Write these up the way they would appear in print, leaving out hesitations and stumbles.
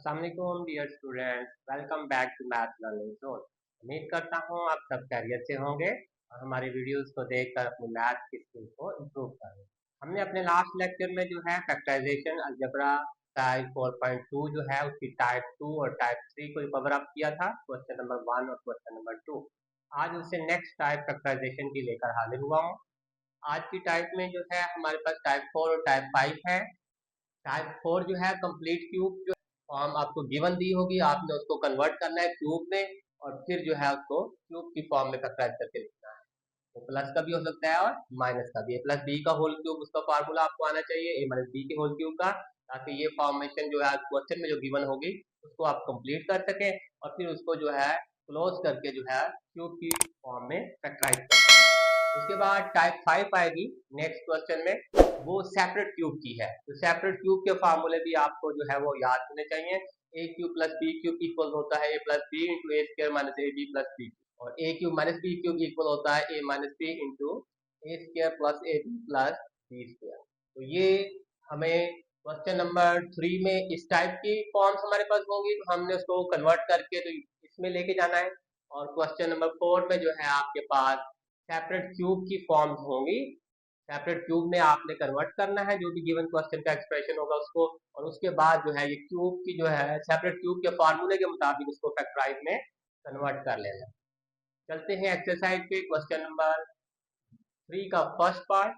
अस्सलाम वालेकुम dear students, welcome back to math learning zone. उम्मीद करता हूँ आप सब खैरियत से होंगे और हमारे वीडियोस को देखकर अपनी मैथ की स्किल को इम्प्रूव करें। हमने अपने लास्ट लेक्चर में जो है फैक्टराइजेशन अलजेब्रा टाइप 4.2 जो है उसकी टाइप 2 और टाइप 3 को कवर अप किया था, क्वेश्चन नंबर 1 और क्वेश्चन नंबर 2। आज उससे नेक्स्ट टाइप फैक्टराइजेशन की लेकर हाजिर हुआ हूँ। आज की टाइप में जो है हमारे पास टाइप 4 और टाइप 5 है। टाइप 4 जो है कंप्लीट क्यूब जो फॉर्म आपको गिवन दी होगी, आपने उसको कन्वर्ट करना है क्यूब में और फिर जो है उसको क्यूब की फॉर्म में फैक्टराइज करके लिखना है। वो प्लस का भी हो सकता है और माइनस का भी। ए प्लस बी का होल क्यूब उसका फार्मूला आपको आना चाहिए, ए माइनस बी के होल क्यूब का, ताकि ये फॉर्मेशन जो है क्वेश्चन में जो गिवन होगी उसको आप कंप्लीट कर सके और फिर उसको जो है क्लोज करके जो है क्यूब की फॉर्म में फैक्टराइज कर सके। उसके बाद टाइप 5 आएगी नेक्स्ट क्वेश्चन में, वो सेपरेट क्यूब की है। तो सेपरेट क्यूब के फार्मूले भी आपको जो है वो याद होने चाहिए। A cube plus B cube equal होता है A plus B into A square minus A B plus B, और A cube minus B cube equal होता है A minus B into A square plus A B plus B square. तो ये हमें question number 3 में इस type की forms हमारे पास होंगी, तो हमने उसको कन्वर्ट करके तो इसमें लेके जाना है। और क्वेश्चन नंबर 4 में जो है आपके पास सेपरेट क्यूब की फॉर्म्स होंगी। सेपरेट क्यूब में आपने कन्वर्ट करना है जो भी गिवन क्वेश्चन का एक्सप्रेशन होगा उसको, और उसके बाद जो है ये क्यूब की जो है सेपरेट क्यूब के फार्मूले के मुताबिक उसको फैक्टराइज में कन्वर्ट कर लेना है। चलते हैं एक्सरसाइज पे। क्वेश्चन नंबर 3 का फर्स्ट पार्ट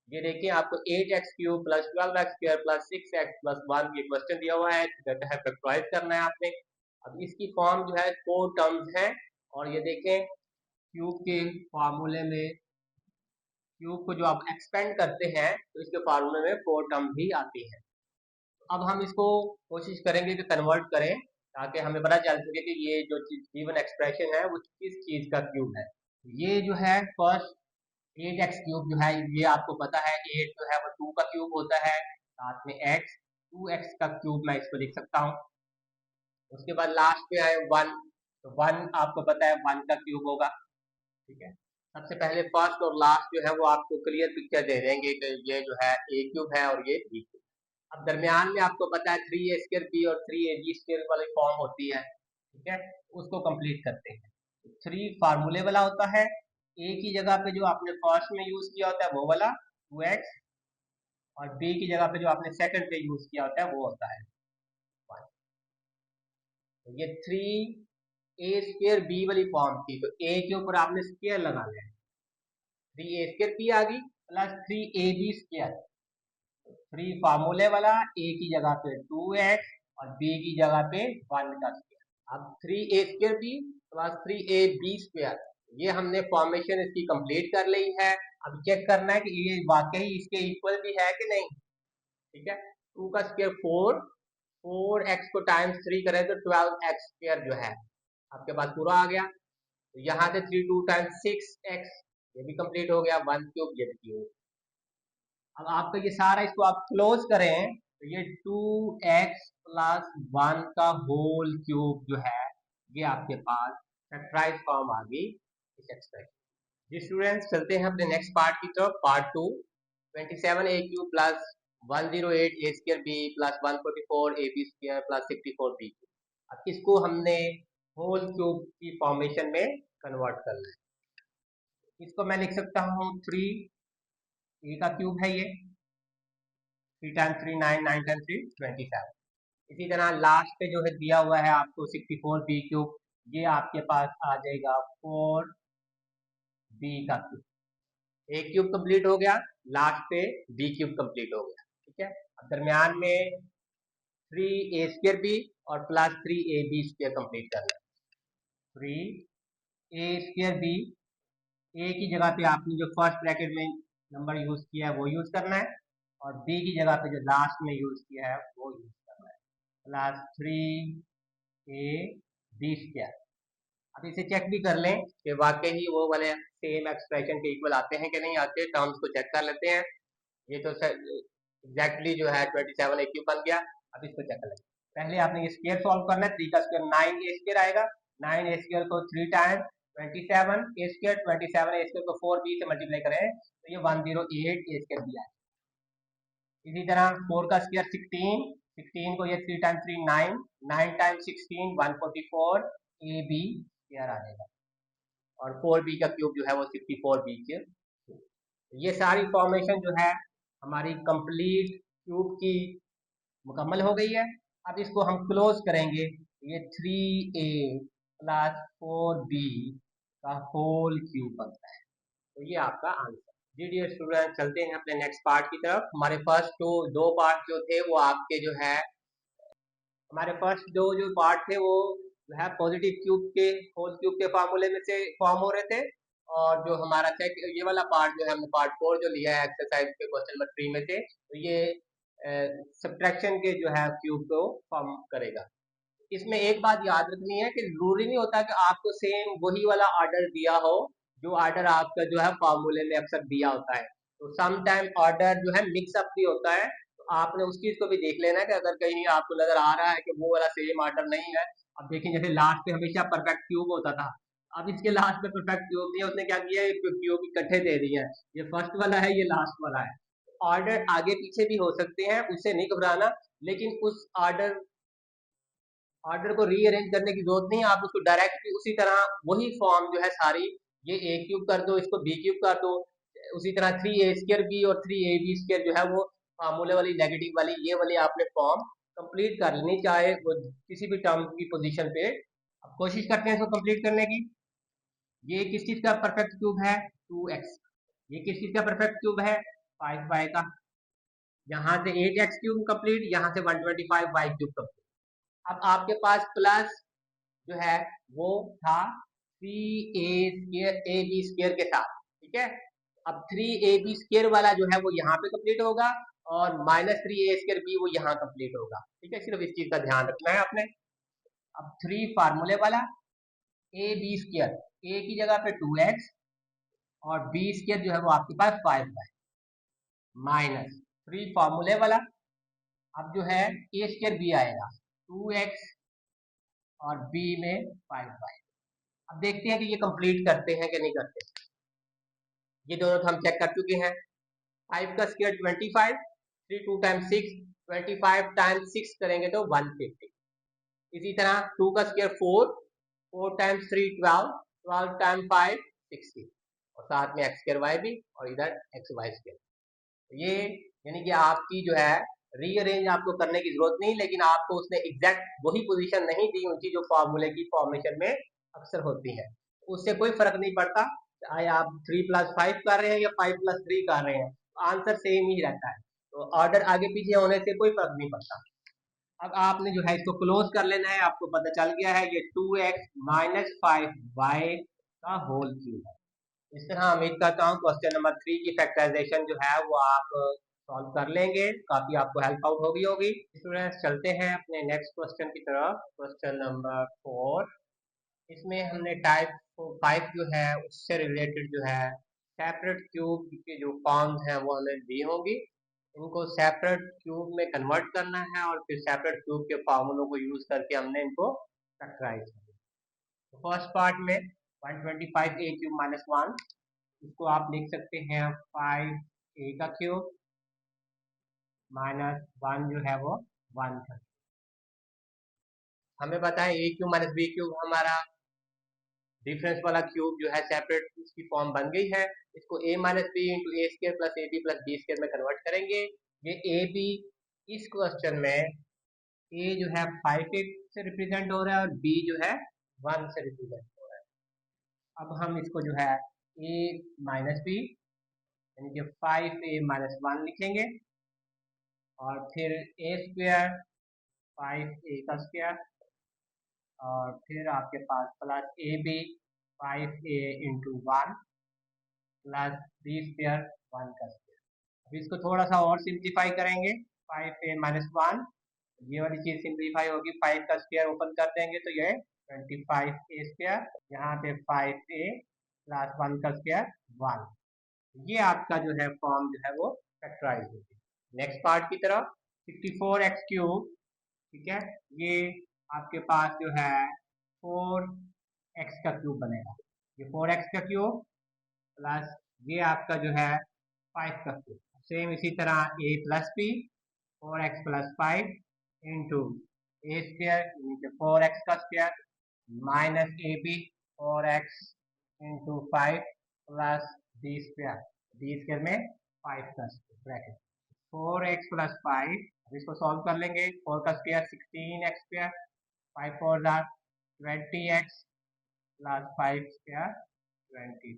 ये देखिए, आपको 8x cube plus 12x square plus 6x plus 1 ये क्वेश्चन दिया हुआ है, कहता है फैक्टराइज करना है आपने। अब इसकी फॉर्म जो है 4 टर्म्स है, और ये देखें क्यूब के फार्मूले में क्यूब को जो आप एक्सपेंड करते हैं तो इसके फार्मूले में 4 टर्म भी आती है। अब हम इसको कोशिश करेंगे कि कन्वर्ट करें ताकि हमें पता चल सके कि ये जो गिवन एक्सप्रेशन है वो किस चीज का क्यूब है। ये जो है फर्स्ट 8x क्यूब जो है ये आपको पता है 8 जो है वो 2 का क्यूब होता है, साथ में x 2x का क्यूब मैं इसको लिख सकता हूँ। उसके बाद लास्ट पे आए 1, तो 1 आपको पता है 1 का क्यूब होगा। ठीक है, सबसे पहले फर्स्ट और लास्ट जो है वो आपको क्लियर पिक्चर दे देंगे कि ये जो है ए क्यूब है और ये बी क्यूब। अब दरमियान में आपको पता है 3a स्क्वायर बी और 3ab स्क्वायर वाली फॉर्म होती है। ठीक है, उसको कंप्लीट करते हैं। 3 फार्मूले वाला होता है, ए की जगह पे जो आपने फर्स्ट में यूज किया होता है वो वाला 2x, और बी की जगह पे जो आपने सेकंड पे यूज किया होता है वो होता है 1। तो ये 3a स्क्वायर बी वाली फॉर्म थी, तो ए के ऊपर आपने स्क्वायर लगा लिया, 3a स्क्वायर बी आ गई प्लस 3ab स्क्वायर। 3 फार्मूले वाला, ए की जगह पे 2x और बी की जगह पे 1 का स्क्वायर। अब 3a square B plus 3ab square, ये हमने फॉर्मेशन इसकी कंप्लीट कर ली है। अब चेक करना है कि ये वाकई इसके इक्वल भी है कि नहीं। ठीक है, 2 का स्क्वायर 4, 4x को टाइम्स 3 करें तो 12x स्क्वायर जो है आपके पास पूरा आ गया। तो यहाँ से 3 2 टाइम्स 6x, ये भी कंप्लीट हो गया। 1 क्यूब ये भी क्यूब। अब आपका ये सारा इसको आप क्लोज करें तो ये 2x प्लस 1 का होल क्यूब जो है ये आपके पास फैक्टराइज फॉर्म आ गई इस एक्सप्रेशन। जी स्टूडेंट्स, चलते हैं अपने नेक्स्ट पार्ट की तरफ। Part 2, 27a cube plus 108 a square B plus 144 a B square plus 64 b। अब इसको हमने होल क्यूब की फॉर्मेशन में कन्वर्ट करना है। इसको मैं लिख सकता हूँ 3a का क्यूब है ये, 3 टाइम्स 3 9, 9 टाइम्स 3 27। इसी तरह लास्ट पे जो है दिया हुआ है आपको 64 बी क्यूब, ये आपके पास आ जाएगा 4 बी का क्यूब। ए क्यूब कंप्लीट हो गया, लास्ट पे बी क्यूब कंप्लीट हो गया। ठीक है, अब दरमियान में 3a स्क्वायर बी और प्लस 3ab स्क्वायर कंप्लीट करना है। 3a स्क्वायर बी, ए की जगह पे आपने जो फर्स्ट ब्रैकेट में नंबर यूज किया है वो यूज करना है, और बी की जगह पे जो लास्ट में यूज किया है वो यूज करना है, प्लस 3ab स्क्वायर। अब इसे चेक भी कर लें कि वाकई ही वो वाले सेम एक्सप्रेशन के इक्वल आते हैं कि नहीं आते। टर्म्स को चेक कर लेते हैं। ये तो एग्जैक्टली जो है 27 ए क्यूब बन गया। अब इसको चेक कर लेते हैं। पहले आपने ये स्क्वायर सॉल्व करना है। 3 का स्क्वायर 9a स्क्वायर आएगा, 9a स्क्वायर को 3 टाइम 27 ए स्क्वायर, 27 ए स्क्वायर को 4b से मल्टीप्लाई करें तो ये 108 ए स्क्वायर भी आएगा। इसी तरह 4 का स्क्वायर 16, 16 को ये 3 time 3 9, 9 time 16 144 A B square आ जाएगा, और 4b का क्यूब जो है वो 64b क्यूब। ये सारी फॉर्मेशन जो है हमारी कंप्लीट क्यूब की मुकम्मल हो गई है। अब इसको हम क्लोज करेंगे, ये 3a प्लस 4b का होल क्यूब बनता है। तो ये आपका आंसर। जी डियर स्टूडेंट, चलते हैं अपने नेक्स्ट पार्ट की तरफ। हमारे फर्स्ट दो पार्ट जो थे वो आपके जो है, हमारे फर्स्ट जो पार्ट थे वो जो है पॉजिटिव क्यूब के होल क्यूब के फार्मूले में से फॉर्म हो रहे थे, और जो हमारा ये वाला पार्ट जो है हमने पार्ट 4 जो लिया है एक्सरसाइज के क्वेश्चन नंबर 3 में से, तो ये सब्ट्रैक्शन के जो है क्यूब को फॉर्म करेगा। इसमें एक बात याद रखनी है कि जरूरी नहीं होता कि आपको सेम वही वाला ऑर्डर दिया हो जो ऑर्डर आपका जो है फार्मूले में अक्सर दिया होता है। तो सम टाइम ऑर्डर जो है मिक्सअप भी होता है, तो आपने उस चीज को भी देख लेना कि अगर कहीं आपको नजर आ रहा है कि वो वाला सेम ऑर्डर नहीं है। अब देखें, जैसे लास्ट पे हमेशा परफेक्ट क्यूब होता था, अब इसके लास्ट पे परफेक्ट क्यूब नहीं है, उसने क्या किया, क्यूब इकट्ठे दे दिए हैं, ये फर्स्ट वाला है ये लास्ट वाला है। ऑर्डर आगे पीछे भी हो सकते हैं, उससे नहीं घबराना, लेकिन उस ऑर्डर को रीअरेंज करने की जरूरत नहीं है, आप उसको डायरेक्ट उसी तरह वही फॉर्म जो है सारी, ये ए क्यूब कर दो, इसको बी क्यूब कर दो, उसी तरह 3a² और 3ab² जो है वो फार्मूले वाली नेगेटिव वाली ये वाली आपने फॉर्म कंप्लीट कर लेनी, चाहे वो किसी भी टर्म की पोजीशन पे। अब कोशिश करते हैं इसको कंप्लीट करने की। ये किस चीज का परफेक्ट क्यूब है, 2x। ये किस चीज का परफेक्ट क्यूब है, 5y का। यहाँ से 8x³ कंप्लीट, यहाँ से 125y³ कंप्लीट। अब आपके पास प्लस जो है वो था 3ab² के साथ, ठीक है। अब 3ab² वाला जो है वो यहाँ पे कंप्लीट होगा, और -3a²b वो यहाँ कंप्लीट होगा, ठीक है। सिर्फ इस चीज का ध्यान रखना है आपने। अब 3 फार्मूले वाला ab², a की जगह पे 2x और b² जो है वो आपके पास 5y, माइनस 3 फार्मूले वाला, अब जो है a²b आएगा 2x और b में 5y। अब देखते हैं कि ये कंप्लीट करते हैं कि नहीं करते। ये दोनों तो हम चेक कर चुके हैं। 5 का स्क्वायर 25, 3 2 टाइम 6, 25 टाइम 6 करेंगे तो 150। इसी तरह 2 का स्क्वायर 4, 4 टाइम्स 3 12, 12 टाइम 5 60, और साथ में x²y भी, और इधर xy²। ये यानी कि आपकी जो है रीअरेंज आपको करने की जरूरत नहीं, लेकिन आपको उसने एग्जैक्ट वही पोजीशन नहीं दी उनकी जो फार्मूले की फॉर्मेशन में अक्सर होती है, उससे कोई फर्क नहीं पड़ता चाहे आप 3+5 कर रहे हैं या 5+3 कर रहे हैं, आंसर सेम ही रहता है। तो ऑर्डर आगे पीछे होने से कोई फर्क नहीं पड़ता। अब आपने जो है इसको क्लोज कर लेना है, आपको पता चल गया है ये 2x - 5y का होल क्यूब है। इस तरह उम्मीद करता हूँ क्वेश्चन नंबर 3 की फैक्टराइजेशन जो है वो आप सॉल्व कर लेंगे, काफी आपको हेल्प आउट होगी। स्टूडेंट्स, चलते हैं अपने नेक्स्ट क्वेश्चन की तरफ, क्वेश्चन नंबर 4। इसमें हमने टाइप 5 जो है उससे रिलेटेड जो है सेपरेट क्यूब के जो फॉर्म्स हैं वो हमें दी होंगी, इनको सेपरेट क्यूब में कन्वर्ट करना है, और फिर सेपरेट क्यूब के फार्मूलों को यूज करके हमने इनको फैक्टराइज करना। फर्स्ट पार्ट में 125a³ - 1, इसको आप लिख सकते हैं 5a का क्यूब -1 जो है वो 1 था। हमें पता है a³ - b³ हमारा डिफरेंस वाला क्यूब जो है सेपरेट उसकी फॉर्म बन गई है। इसको a - b into a² + ab + b² में कन्वर्ट करेंगे। ये ए बी इस क्वेश्चन में a जो है 5 से रिप्रेजेंट हो रहा है, और b जो है 1 से रिप्रेजेंट हो रहा है। अब हम इसको जो है a - b यानी कि 5a - 1 लिखेंगे, और फिर a², 5a का स्क्वायर, और फिर आपके पास plus ab 5a into 1 plus b² 1 का स्क्वायर। अब इसको थोड़ा सा और सिंप्लीफाई करेंगे, 5a - 1, ये वाली चीज सिंप्लीफाई होगी, 5 का स्क्वायर ओपन कर देंगे तो ये 25a², यहाँ पे 5a प्लस 1 का स्क्वायर 1। ये आपका जो है फॉर्म जो है वो फैक्टराइज होगी। नेक्स्ट पार्ट की तरफ 64x³, ठीक है, ये आपके पास जो है 4x का क्यूब बनेगा। ये 4x का क्यूब प्लस ये आपका जो है 5 का क्यूब, सेम इसी तरह a + b 4x + 5 into A square नीचे 4x का square minus A B 4x into 5 plus B square में 5 का ब्रैकेट 4x प्लस 5। अब इसको सॉल्व कर लेंगे। 4 का square 16x square 5 4 20x plus 5 square 25।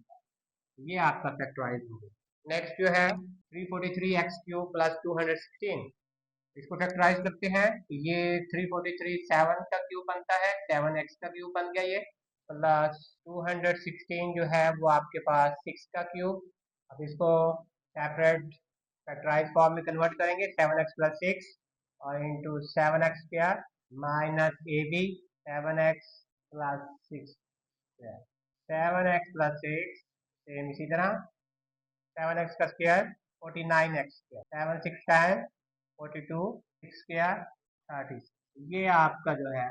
ये आपका फैक्टराइज होगा। नेक्स्ट जो है 343x क्यूब प्लस 216, इसको फैक्टराइज करते हैं। ये 343 7 का क्यूब बनता है, 7x का क्यूब बन गया ये, प्लस 216 जो है वो आपके पास 6 का क्यूब। अब इसको सेपरेट फैक्टराइज फॉर्म में कन्वर्ट करेंगे, 7x प्लस 6 और into 7x square minus A B 7x plus 6 square 7x plus 6 same इसी तरह 7x का स्क्वायर 49x स्क्वायर 7 6 10 42 6 स्क्वायर 30। ये आपका जो है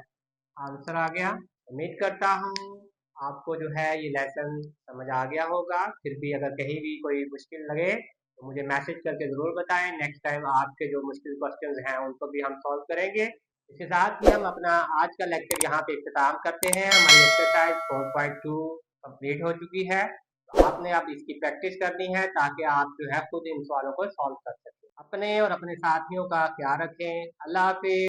आंसर आ गया। उम्मीद करता हूँ आपको जो है ये लेसन समझ आ गया होगा। फिर भी अगर कहीं भी कोई मुश्किल लगे तो मुझे मैसेज करके ज़रूर बताएं। नेक्स्ट टाइम आपके जो मुश्किल क्वेश्चंस हैं उनको भी हम सॉल्व करेंगे। इसके साथ ही हम अपना आज का लेक्चर यहाँ पे इख्तिताम करते हैं। हमारी एक्सरसाइज 4.2 कंप्लीट हो चुकी है। तो आपने अब इसकी प्रैक्टिस करनी है ताकि आप जो है खुद इन सवालों को सॉल्व कर सकें। अपने और अपने साथियों का ख्याल रखें। अल्लाह हाफिज।